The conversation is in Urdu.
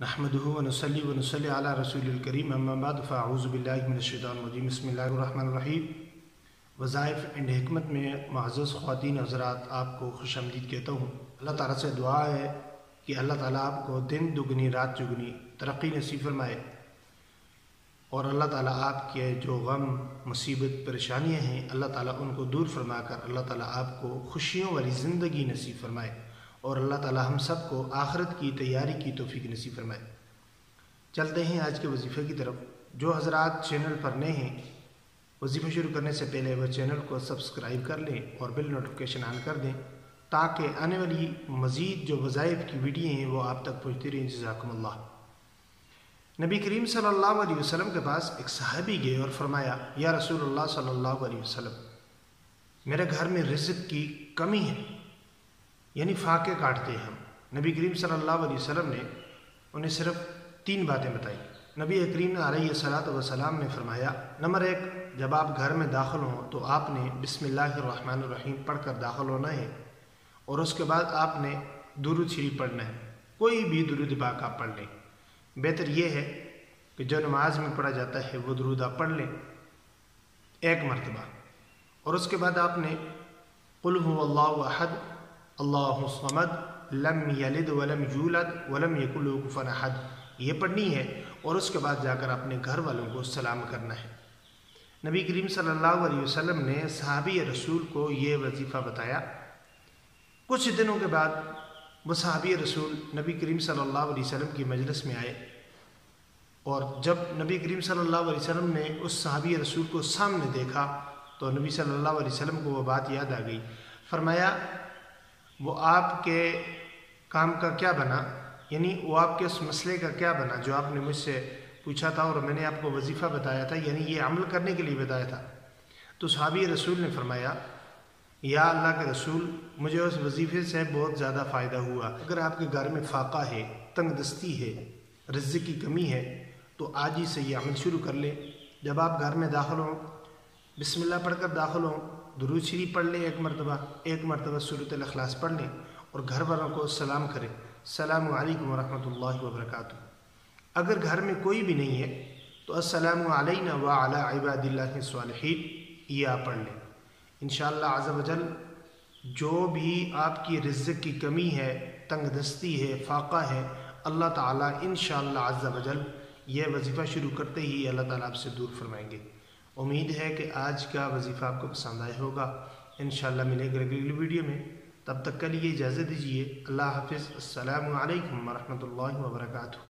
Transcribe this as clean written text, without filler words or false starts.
نحمده ونصلي ونصلي على رسول الکریم اما بعد فاعوذ باللہ من الشیطان الرجیم بسم اللہ الرحمن الرحیم۔ وظائف اینڈ حکمت میں معزز خواتین حضرات آپ کو خوش آمدید کہتا ہوں۔ اللہ تعالیٰ سے دعا ہے کہ اللہ تعالیٰ آپ کو دن دگنی رات چگنی ترقی نصیب فرمائے، اور اللہ تعالیٰ آپ کے جو غم مصیبت پریشانیاں ہیں اللہ تعالیٰ ان کو دور فرما کر اللہ تعالیٰ آپ کو خوشیوں والی زندگی نصیب فرمائے، اور اللہ تعالیٰ ہم سب کو آخرت کی تیاری کی توفیق نصیب فرمائے۔ چلتے ہیں آج کے وظیفے کی طرف۔ جو حضرات چینل پر نئے ہیں، وظیفہ شروع کرنے سے پہلے وہ چینل کو سبسکرائب کر لیں اور بیل نوٹیفیکیشن آن کر دیں تاکہ آنے والی مزید جو وظائف کی ویڈیو ہیں وہ آپ تک پہنچتی رہیں۔ جزاکم اللہ۔ نبی کریم صلی اللہ علیہ وسلم کے پاس ایک صحابی گئے اور فرمایا، یا رسول اللہ صلی اللہ علیہ وسلم، میرے گھر میں رزق کی کمی ہے، یعنی فاقے کاٹتے ہیں ہم۔ نبی کریم صلی اللہ علیہ وسلم نے انہیں صرف 3 باتیں بتائی۔ نبی کریم علیہ الصلوۃ والسلام نے فرمایا، نمبر 1، جب آپ گھر میں داخل ہوں تو آپ نے بسم اللہ الرحمن الرحیم پڑھ کر داخل ہونا ہے، اور اس کے بعد آپ نے درود شریف پڑھنا ہے۔ کوئی بھی درود پاک آپ پڑھ لیں، بہتر یہ ہے کہ جو نماز میں پڑھا جاتا ہے وہ درود آپ پڑھ لیں 1 مرتبہ، اور اس کے بعد آپ نے قل هو اللہ احد اللہ الصمد لم یلد ولم یولد ولم یکن له کفوا احد یہ پڑھنی ہے، اور اس کے بعد جا کر اپنے گھر والوں کو سلام کرنا ہے۔ نبی کریم صلی اللہ علیہ وسلم نے صحابی رسول کو یہ وظیفہ بتایا۔ کچھ دنوں کے بعد وہ صحابی رسول نبی کریم صلی اللہ علیہ وسلم کی مجلس میں آئے، اور جب نبی کریم صلی اللہ علیہ وسلم نے اس صحابی رسول کو سامنے دیکھا تو نبی صلی اللہ علیہ وسلم کو وہ بات یاد آ گئی۔ فرمایا، وہ آپ کے کام کا کیا بنا، یعنی وہ آپ کے اس مسئلے کا کیا بنا جو آپ نے مجھ سے پوچھا تھا اور میں نے آپ کو وظیفہ بتایا تھا، یعنی یہ عمل کرنے کے لیے بتایا تھا۔ تو صحابی رسول نے فرمایا، یا اللہ کے رسول، مجھے اس وظیفے سے بہت زیادہ فائدہ ہوا۔ اگر آپ کے گھر میں فاقہ ہے، تنگ دستی ہے، رزق کی کمی ہے، تو آج ہی سے یہ عمل شروع کر لیں۔ جب آپ گھر میں داخل ہوں، بسم اللہ پڑھ کر داخل ہوں، درود شریف پڑھ لیں 1 مرتبہ سورۃ الاخلاص پڑھ لیں، اور گھر والوں کو سلام کریں، السلام علیکم ورحمۃ اللہ وبرکاتہ۔ اگر گھر میں کوئی بھی نہیں ہے تو السلام علینا وعلی عباد اللہ الصالحین یہ آپ پڑھ لیں۔ انشاءاللہ عز و جل جو بھی آپ کی رزق کی کمی ہے، تنگ دستی ہے، فاقہ ہے، اللہ تعالیٰ انشاءاللہ عز و جل یہ وظیفہ شروع کرتے ہی اللہ تعالیٰ آپ سے دور فرمائیں گے۔ امید ہے کہ آج کا وظیفہ آپ کو پسند آیا ہوگا۔ انشاءاللہ ملیں گے اگلی ویڈیو میں، تب تک کے لیے اجازت دیجیے۔ اللہ حافظ۔ السلام علیکم ورحمۃ اللہ وبرکاتہ۔